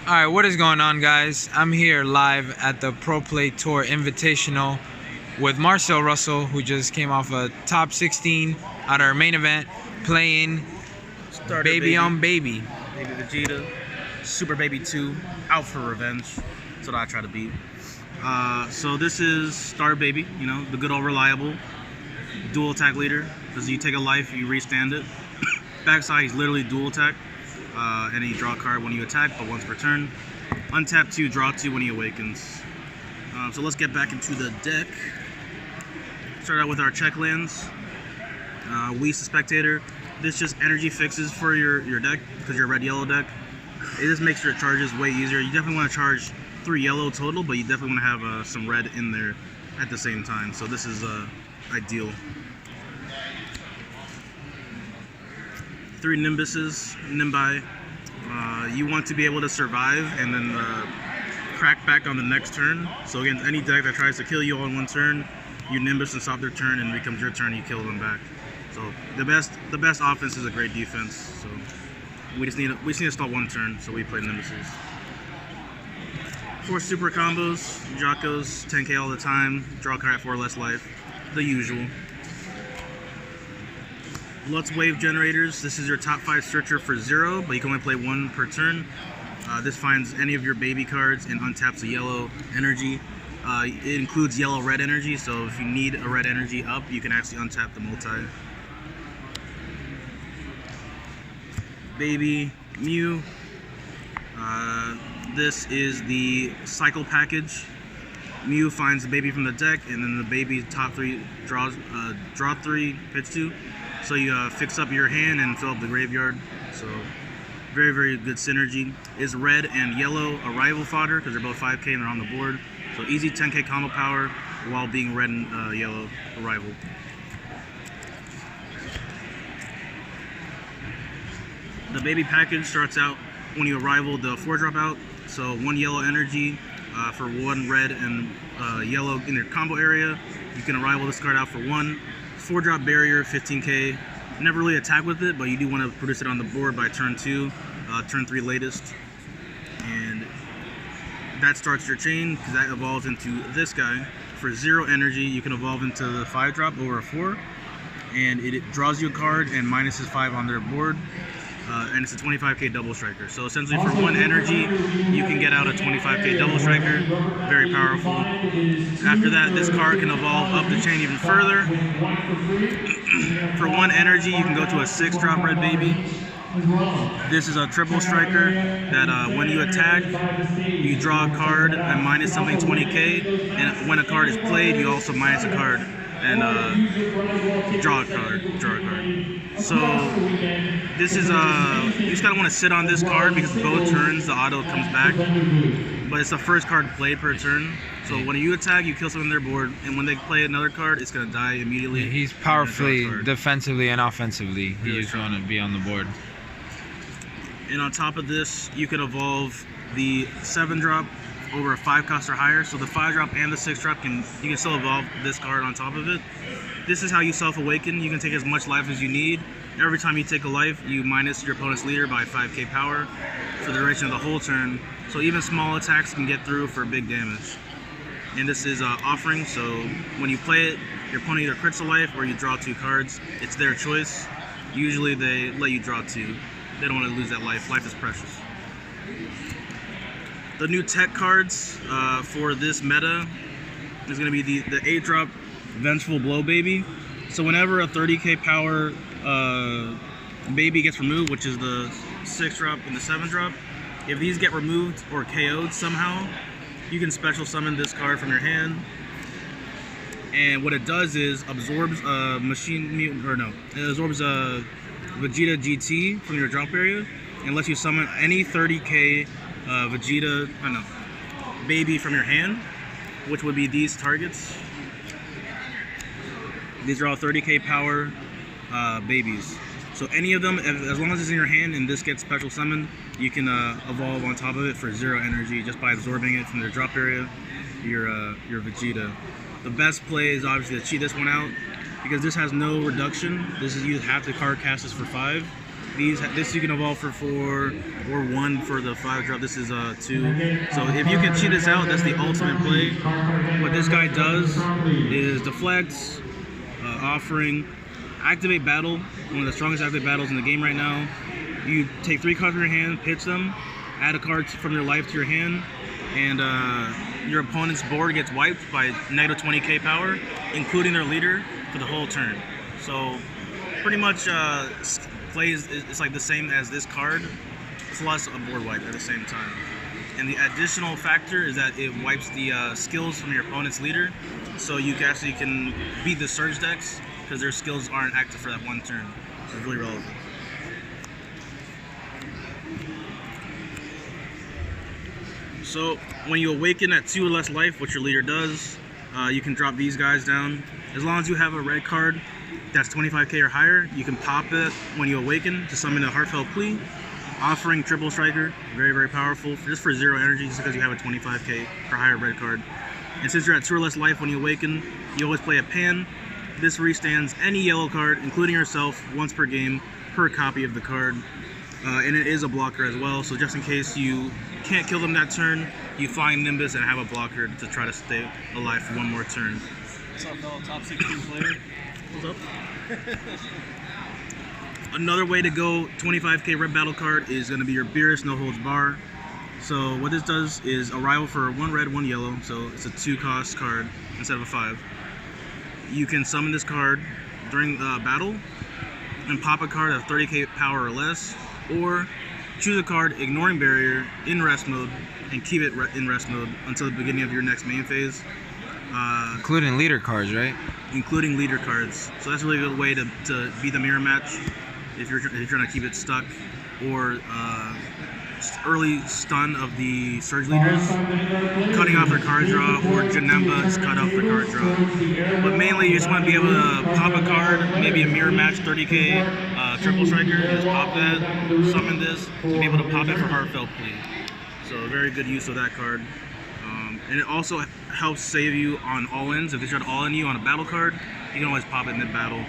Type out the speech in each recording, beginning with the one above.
Alright, what is going on, guys? I'm here live at the Pro Play Tour Invitational with Marcel Russell, who just came off a top 16 at our main event, playing Baby on Baby. Baby Vegeta, Super Baby 2, out for revenge. That's what I try to beat. So this is Star Baby, you know, the good old reliable dual attack leader. Because you take a life, you restand it. Backside, he's literally dual attack. And you draw a card when you attack, but once per turn. Untap 2, draw 2 when he awakens. So let's get back into the deck. Start out with our check lands. Weast the Spectator. This just energy fixes for your deck, because you're a red-yellow deck. It just makes your charges way easier. You definitely want to charge 3 yellow total, but you definitely want to have some red in there at the same time. So this is ideal. 3 Nimbi. You want to be able to survive and then crack back on the next turn. So against any deck that tries to kill you all in one turn, you Nimbus and stop their turn, and it becomes your turn, you kill them back. So the best offense is a great defense. So we just need to stop one turn, so we play Nimbuses. 4 super combos, Jocko's 10k all the time, draw a card at 4 less life, the usual. Lutz Wave Generators. This is your top 5 searcher for 0, but you can only play 1 per turn. This finds any of your baby cards and untaps a yellow energy. It includes yellow-red energy, so if you need a red energy up, you can actually untap the multi. Baby Mew. This is the cycle package. Mew finds the baby from the deck, and then the baby top 3 draw 3, pitch 2. So you fix up your hand and fill up the graveyard. So very, very good synergy. Is red and yellow arrival fodder because they're both 5k and they're on the board. So easy 10k combo power while being red and yellow arrival. The baby package starts out when you arrival the 4-drop out. So 1 yellow energy for 1 red and yellow in their combo area. You can arrival this card out for 1. 4-drop barrier, 15k. Never really attack with it, but you do want to produce it on the board by turn 2, turn 3 latest. And that starts your chain, because that evolves into this guy. For 0 energy, you can evolve into the 5-drop over a 4, and it draws you a card and minuses 5 on their board. And it's a 25k double striker. So essentially for 1 energy, you can get out a 25k double striker. Very powerful. After that, this card can evolve up the chain even further. For 1 energy, you can go to a 6-drop red baby. This is a triple striker that when you attack, you draw a card and minus something 20k. And when a card is played, you also minus a card. And you draw a card. So this is you just gotta want to sit on this card because both turns the auto comes back. But it's the first card played per turn. So when you attack, you kill something on their board, and when they play another card, it's gonna die immediately. He's powerfully defensively and offensively. He just want to be on the board. And on top of this, you can evolve the 7-drop over a 5 cost or higher. So the 5-drop and the 6-drop you can still evolve this card on top of it. This is how you self-awaken. You can take as much life as you need. Every time you take a life, you minus your opponent's leader by 5k power for the duration of the whole turn. So even small attacks can get through for big damage. And this is offering, so when you play it, your opponent either crits a life or you draw 2 cards. It's their choice. Usually they let you draw 2. They don't want to lose that life. Life is precious. The new tech cards for this meta is going to be the 8-drop Vengeful Blow Baby. So whenever a 30k power baby gets removed, which is the 6-drop and the 7-drop, if these get removed or KO'd somehow, you can special summon this card from your hand. And what it does is absorbs it absorbs a Vegeta GT from your drop area and lets you summon any 30k baby from your hand, which would be these targets. These are all 30k power babies. So any of them, as long as it's in your hand and this gets special summoned, you can evolve on top of it for 0 energy just by absorbing it from their drop area, your Vegeta. The best play is obviously to cheat this one out, because this has no reduction. This is you have to card cast this for 5. This you can evolve for 4 or 1 for the 5 drop. This is 2. So if you can cheat this out, that's the ultimate play. What this guy does is deflect, offering, activate battle, one of the strongest activate battles in the game right now. You take 3 cards from your hand, pitch them, add a card from their life to your hand, and your opponent's board gets wiped by negative 20k power, including their leader, for the whole turn. So pretty much plays it's like the same as this card, plus a board wipe at the same time. And the additional factor is that it wipes the skills from your opponent's leader, so you actually can beat the Surge decks because their skills aren't active for that one turn. So it's really relevant. So when you awaken at 2 or less life, which your leader does, you can drop these guys down. As long as you have a red card that's 25k or higher, you can pop it when you awaken to summon a Heartfelt Plea. Offering Triple Striker, very, very powerful, just for 0 energy, just because you have a 25k or higher red card. And since you're at 2 or less life when you awaken, you always play a Pan. This restands any yellow card, including yourself, once per game, per copy of the card. And it is a blocker as well, so just in case you can't kill them that turn, you find Nimbus and have a blocker to try to stay alive for 1 more turn. What's up, fellow top 16 player? What's up? Another way to go 25k red battle card is going to be your Beerus No Holds Bar. So what this does is a rival for 1 red, 1 yellow, so it's a 2 cost card instead of a 5. You can summon this card during battle and pop a card of 30k power or less, or choose a card ignoring barrier in rest mode and keep it in rest mode until the beginning of your next main phase. Including leader cards, right? Including leader cards. So that's a really good way to beat the mirror match if you're trying to keep it stuck, or early stun of the Surge leaders, cutting off their card draw, or Janemba to cut off their card draw. But mainly you just want to be able to pop a card, maybe a mirror match 30k Triple Striker, and just pop that, summon this, to be able to pop it for Heartfelt Plea. So a very good use of that card. And it also helps save you on all-ins. If they try to all-in you on a battle card, you can always pop it mid-battle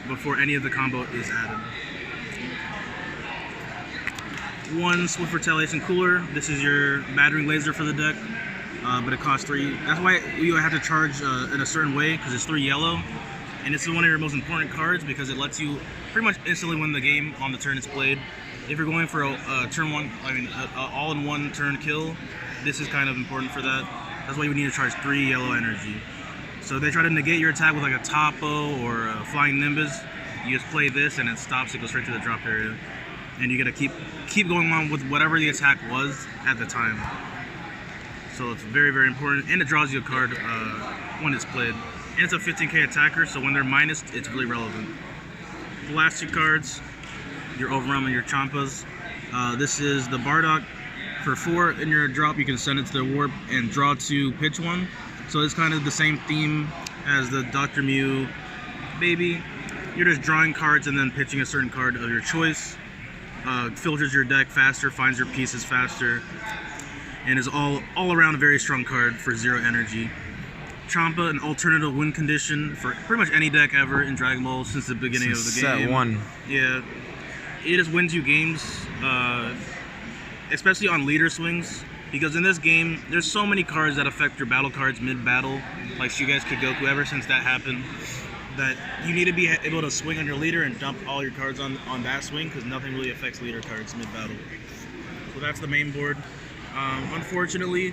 before any of the combo is added. 1 Swift Retaliation Cooler. This is your battering laser for the deck, but it costs 3. That's why you have to charge in a certain way, because it's 3 yellow. And it's one of your most important cards because it lets you pretty much instantly win the game on the turn it's played. If you're going for a turn 1, all-in-one turn kill, this is kind of important for that. That's why you would need to charge 3 yellow energy. So if they try to negate your attack with like a Topo or a Flying Nimbus, you just play this and it stops, it goes straight to the drop area. And you gotta keep going on with whatever the attack was at the time. So it's very, very important, and it draws you a card when it's played. And it's a 15k attacker, so when they're minus, it's really relevant. The last 2 cards, your Overwhelm and your Champas. This is the Bardock. For 4 in your drop, you can send it to the warp and draw 2, pitch 1. So it's kind of the same theme as the Dr. Mew baby. You're just drawing cards and then pitching a certain card of your choice. Filters your deck faster, finds your pieces faster, and is all around a very strong card for 0 energy. Champa, an alternative win condition for pretty much any deck ever in Dragon Ball since the beginning of the game. Set 1. Yeah, it just wins you games, especially on leader swings, because in this game there's so many cards that affect your battle cards mid-battle, like Shugeki Goku. Ever since that happened, that you need to be able to swing on your leader and dump all your cards on that swing, because nothing really affects leader cards mid-battle. So that's the main board. Unfortunately,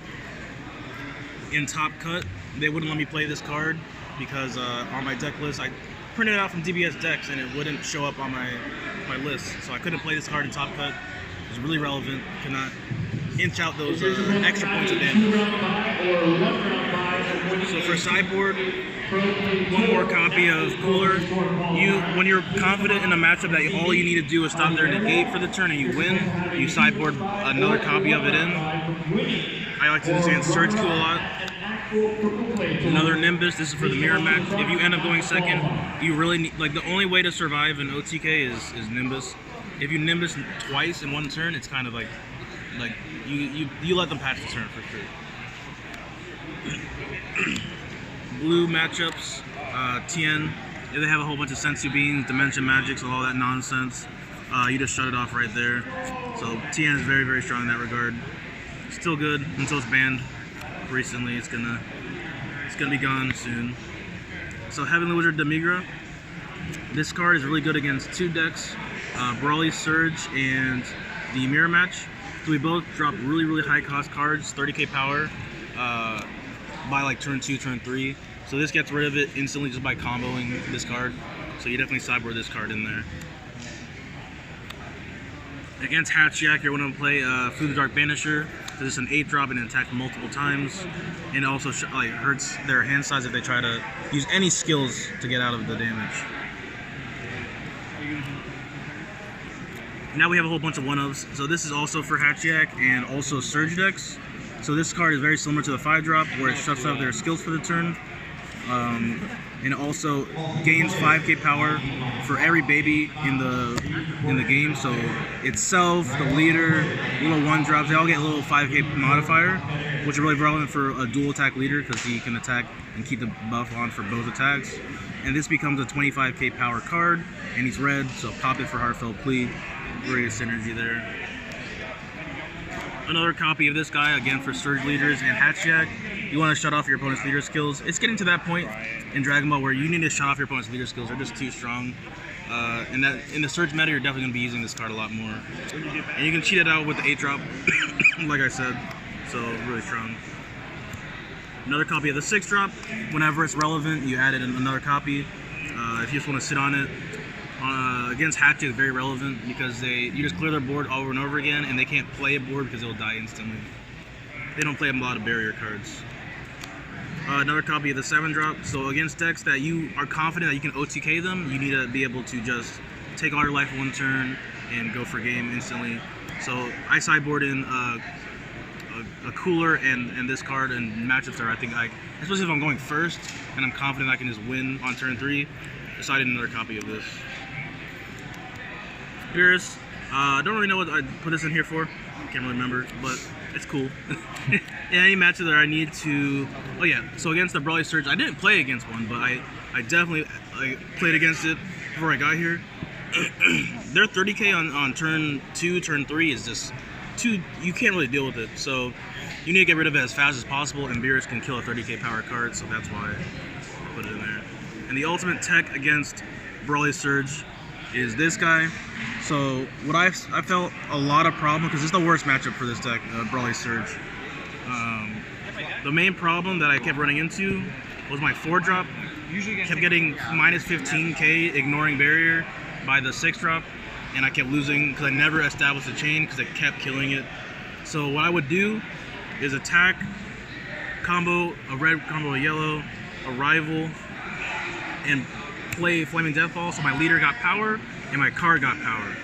in Top Cut, they wouldn't let me play this card because on my deck list, I printed it out from DBS decks and it wouldn't show up on my list. So I couldn't play this card in Top Cut. It was really relevant. Could not inch out those extra points of damage. So for sideboard, 1 more copy of Cooler. When you're confident in a matchup that all you need to do is stop their negate for the turn and you win, you sideboard another copy of it in. I like to use Surge Q a lot. Another Nimbus. This is for the mirror match. If you end up going second, you really need, like, the only way to survive in OTK is Nimbus. If you Nimbus twice in 1 turn, it's kind of like you let them pass the turn for sure. Blue matchups, Tien. They have a whole bunch of Sensu Beans, Dimension Magics, and all that nonsense. You just shut it off right there. So TN is very, very strong in that regard. Still good until it's banned recently. It's gonna be gone soon. So Heavenly Wizard Demigra. This card is really good against two decks, Brawly Surge and the Mirror Match. So we both drop really, really high cost cards, 30k power, by like turn 2, turn 3. So this gets rid of it instantly just by comboing this card. So you definitely sideboard this card in there. Against Hatchiyak, you're going to play Through the Dark Banisher. So this is an 8-drop and it attacks multiple times. And it also like hurts their hand size if they try to use any skills to get out of the damage. Now we have a whole bunch of 1-ofs. So this is also for Hatchiyak and also Surge decks. So this card is very similar to the 5-drop where it shuts off their skills for the turn. And also gains 5k power for every baby in the game. So itself, the leader, little 1-drops, they all get a little 5k modifier, which is really relevant for a dual attack leader because he can attack and keep the buff on for both attacks. And this becomes a 25k power card, and he's red, so pop it for Heartfelt Plea. Great synergy there. Another copy of this guy, again for Surge leaders and Hatchiyak. You want to shut off your opponent's leader skills. It's getting to that point in Dragon Ball where you need to shut off your opponent's leader skills. They're just too strong. And that in the Surge meta, you're definitely going to be using this card a lot more. And you can cheat it out with the 8-drop, like I said. So really strong. Another copy of the 6-drop. Whenever it's relevant, you add it in another copy. If you just want to sit on it. Against Hatchiyak, it's very relevant because you just clear their board over and over again, and they can't play a board because it'll die instantly. They don't play a lot of barrier cards. Another copy of the 7-drop. So against decks that you are confident that you can OTK them, you need to be able to just take all your life in one turn and go for game instantly. So I sideboard in a cooler and this card and matchups that I think especially if I'm going first and I'm confident I can just win on turn 3, decided another copy of this. Beerus, don't really know what I put this in here for. Can't really remember, but it's cool. In any matchup that I need to... Oh yeah, so against the Brawly Surge, I didn't play against one, but I definitely played against it before I got here. Their 30k on turn 2, turn 3 is just too... You can't really deal with it, so you need to get rid of it as fast as possible, and Beerus can kill a 30k power card, so that's why I put it in there. And the ultimate tech against Brawly Surge is this guy. So what I felt a lot of problem, because it's the worst matchup for this deck, Brawly Surge. The main problem that I kept running into was my 4-drop. Kept getting minus 15k ignoring barrier by the 6-drop, and I kept losing because I never established a chain because it kept killing it. So what I would do is attack, combo a red, combo a yellow, arrival, and play Flaming Deathfall, so my leader got power and my card got power.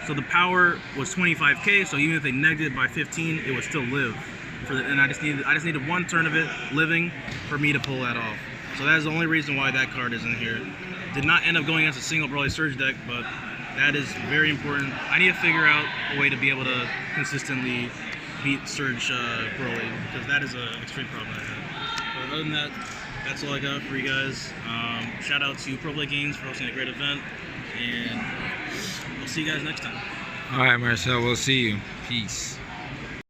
So the power was 25k, so even if they negged it by 15, it would still live. And I just needed one turn of it living for me to pull that off. So that is the only reason why that card is in here. Did not end up going against a single Brawly Surge deck, but that is very important. I need to figure out a way to be able to consistently beat Surge Broly, because that is an extreme problem I have. But other than that, that's all I got for you guys. Shout out to Pro Play Games for hosting a great event, and we'll see you guys next time. All right, Marcel, we'll see you. Peace.